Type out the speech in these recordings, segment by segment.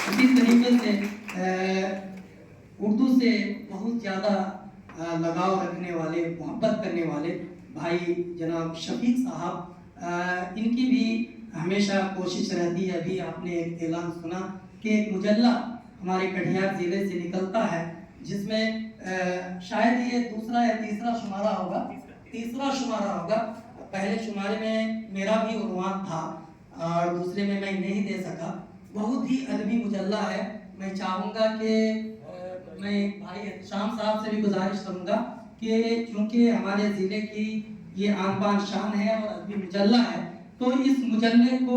اسی طریقے سے اردو سے بہت زیادہ لگاؤ رکھنے والے، محبت کرنے والے بھائی جناب شفیق صاحب، ان کی بھی ہمیشہ کوشش رہتی ہے. ابھی آپ نے ایک اعلان سنا کہ ایک مجلہ ہمارے کٹیہار ضلع سے نکلتا ہے، جس میں شاید یہ دوسرا یا تیسرا شمارہ ہوگا. پہلے شمارے میں میرا بھی عنوان تھا اور دوسرے میں نہیں دے سکا. بہت ہی ادبی مجلہ ہے. میں چاہوں گا کہ میں بھائی احتشام صاحب سے بھی گزارش کروں گا کہ چونکہ ہمارے ضلع کی یہ آن بان شان ہے اور ادبی مجلہ ہے، تو اس مجلے کو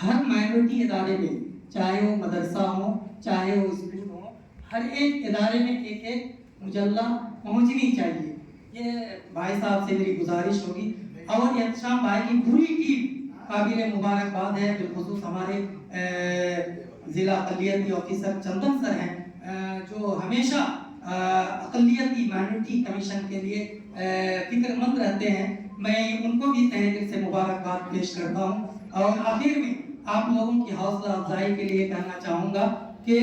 ہر مائنورٹی ادارے میں، چاہے وہ مدرسہ ہو چاہے وہ اسکول ہو، ہر ایک ادارے میں ایک ایک مجلہ پہنچنی چاہیے. یہ بھائی صاحب سے میری گزارش ہوگی. اور احتشام بھائی کی پوری ٹیم قابل مبارکباد ہے، بالخصوص ہمارے ضلع اقلیتی آفیسر چندن سر ہیں، جو ہمیشہ اقلیتی مائنورٹی کمیشن کے لیے فکر مند رہتے ہیں. میں ان کو بھی تہہ دل سے مبارکباد پیش کرتا ہوں. اور آخر میں آپ لوگوں کی حوصلہ افزائی کے لیے کہنا چاہوں گا کہ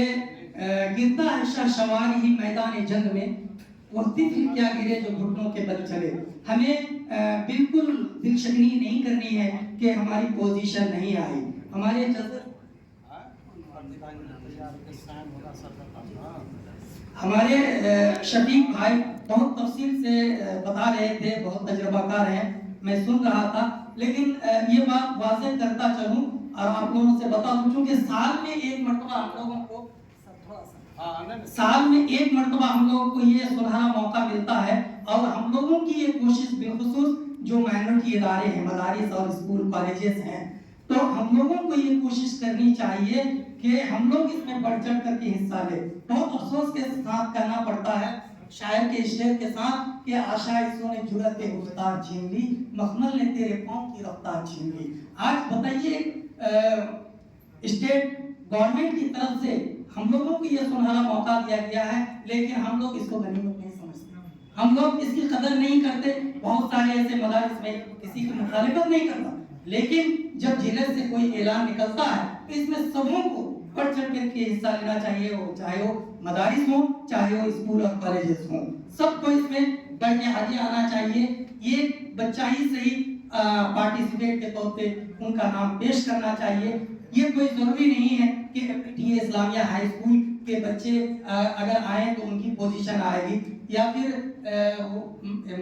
گرتا ہے شہسوار ہی میدان جنگ میں، وہ طفل کیا گرے جو گھٹنوں کے بل چلے. ہمیں بالکل دل شکنی نہیں کرنی ہے کہ ہماری پوزیشن نہیں آئی. ہمارے شفیق بھائی بہت تفصیل سے بتا رہے تھے، بہت تجربہ کار ہیں، میں سن رہا تھا. لیکن یہ بات واضح کرتا چلوں اور آپ لوگوں سے بتا دوں، چونکہ سال میں ایک مرتبہ ہم لوگوں کو یہ سنہرا موقع ملتا ہے. اور ہم لوگوں کی یہ کوشش، بالخصوص جو مائنورٹی ادارے ہیں، مدارس اور اسکول کالجز ہیں، تو ہم لوگوں کو یہ کوشش کرنی چاہیے کہ ہم لوگ اس میں بڑھ چڑھ کر کے حصہ لیں. بہت افسوس کے ساتھ کہنا پڑتا ہے شاعر کے شعر کے ساتھ کہ آشائشوں نے جرأت گفتار چھین لی، مخمل نے تیرے پاؤں کی رفتار چھین لی. آج بتائیے اسٹیٹ گورنمنٹ کی طرف سے ہم لوگوں کو یہ سنہرا موقع دیا گیا ہے، لیکن ہم لوگ اس کو غنیمت نہیں سمجھتے، ہم لوگ اس کی قدر نہیں کرتے. بہت سارے ایسے مدارس میں کسی کی مخالفت نہیں کرتا، لیکن جب ضلع سے کوئی اعلان نکلتا ہے تو اس میں سبوں کو بڑھ چڑھ کر کے حصہ لینا چاہیے. چاہے وہ مدارس ہوں چاہے وہ اسکول اور کالجز ہوں، سب کو اس میں بڑھ کے آگے آنا چاہیے. یہ بچہ ہی صحیح پارٹیسپیٹ کے طور پہ ان کا نام پیش کرنا چاہیے. یہ کوئی ضروری نہیں ہے کہ ٹی اسلامیہ ہائی اسکول کے بچے اگر آئیں تو ان کی پوزیشن آئے گی، یا پھر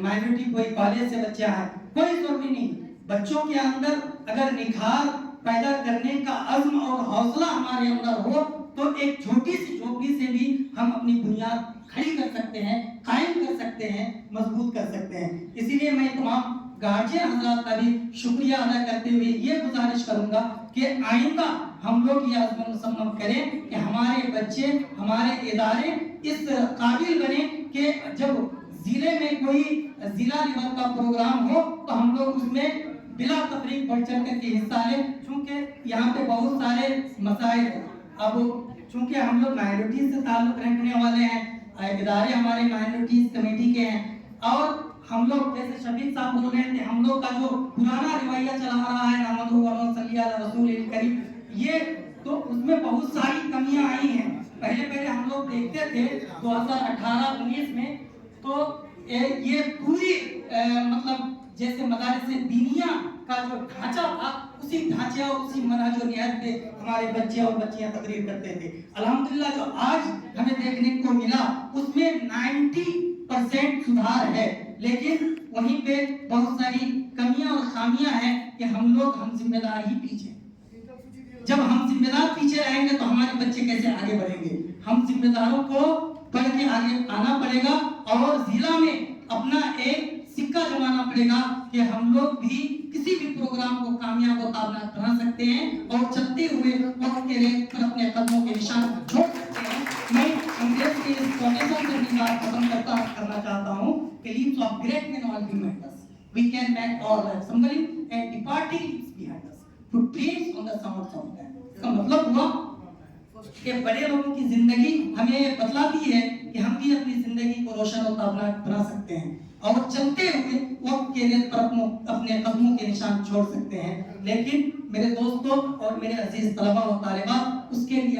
مائنورٹی کوئی کالج سے بچے آئیں، کوئی ضروری نہیں. بچوں کے اندر اگر نکھار پیدا کرنے کا عزم اور حوصلہ ہمارے اندر ہو تو ایک چھوٹی سی جھوپڑی سے بھی ہم اپنی بنیاد کھڑی کر سکتے ہیں، قائم کر سکتے ہیں، مضبوط کر سکتے ہیں. اسی لیے میں تمام گارجین حضرات کا بھی شکریہ ادا کرتے ہوئے یہ گزارش کروں گا کہ آئندہ ہم لوگ یہ عزم مصمم کریں کہ ہمارے بچے، ہمارے ادارے اس قابل بنے کہ جب ضلع میں کوئی ضلع لیول کا پروگرام ہو تو ہم لوگ اس میں بلا تفریق بڑھ چڑھ کر کے حصہ لیں. چونکہ یہاں پہ بہت سارے مسائل ہیں. اب چونکہ ہم لوگ مائنورٹیز سے تعلق رکھنے والے ہیں، ادارے ہمارے مائنورٹیز کمیٹی کے ہیں، اور ہم لوگ جیسے شفیق صاحب بول رہے تھے، ہم لوگ کا جو پرانا رویہ چلا رہا ہے نحمدہ و صلی علی رسول کریم، یہ تو اس میں بہت ساری کمیاں آئی ہیں. پہلے ہم لوگ دیکھتے تھے 2018-19 میں تو یہ پوری مطلب جیسے مدارس دینیہ کا جو ڈھانچہ تھا، اسی ڈھانچے اور اسی منہج و نہج پہ ہمارے بچے اور بچیاں تقریر کرتے تھے. الحمدللہ جو آج ہمیں دیکھنے کو ملا اس میں 90% سدھار ہے، لیکن وہیں پہ بہت ساری کمیاں اور خامیاں ہیں کہ ہم ذمہ دار ہی پیچھے. جب ہم ذمہ دار پیچھے رہیں گے تو ہمارے بچے کیسے آگے بڑھیں گے؟ ہم ذمہ داروں کو بڑھ کے آگے آنا پڑے گا اور ضلع میں اپنا ایک سکہ جمانا پڑے گا کہ ہم لوگ بھی کسی بھی پروگرام کو کامیاب و کامیاب بنا سکتے ہیں اور چلتے ہوئے وقت کے ریت پر اپنے قدموں کے نشان چھوڑ سکتے ہیں. میں انگریز کے اس فاؤنڈیشن سے بھی بات ختم کرنا چاہتا ہوں کہ leaves of great men all behind us. We can make our lives humbling and departing leaves behind us. Footprints on the sounds of them. اس کا مطلب ہوا کہ بڑے لوگوں کی زندگی ہمیں بتلاتی ہے کہ ہم بھی اپنی زندگی کو روشن و تابناک بنا سکتے ہیں اور چلتے ہوئے وقت کے ریت پر اپنے قدموں کے نشان چھوڑ سکتے ہیں. لیکن میرے دوستوں اور میرے عزیز طلباء و طالبات، اس کے لیے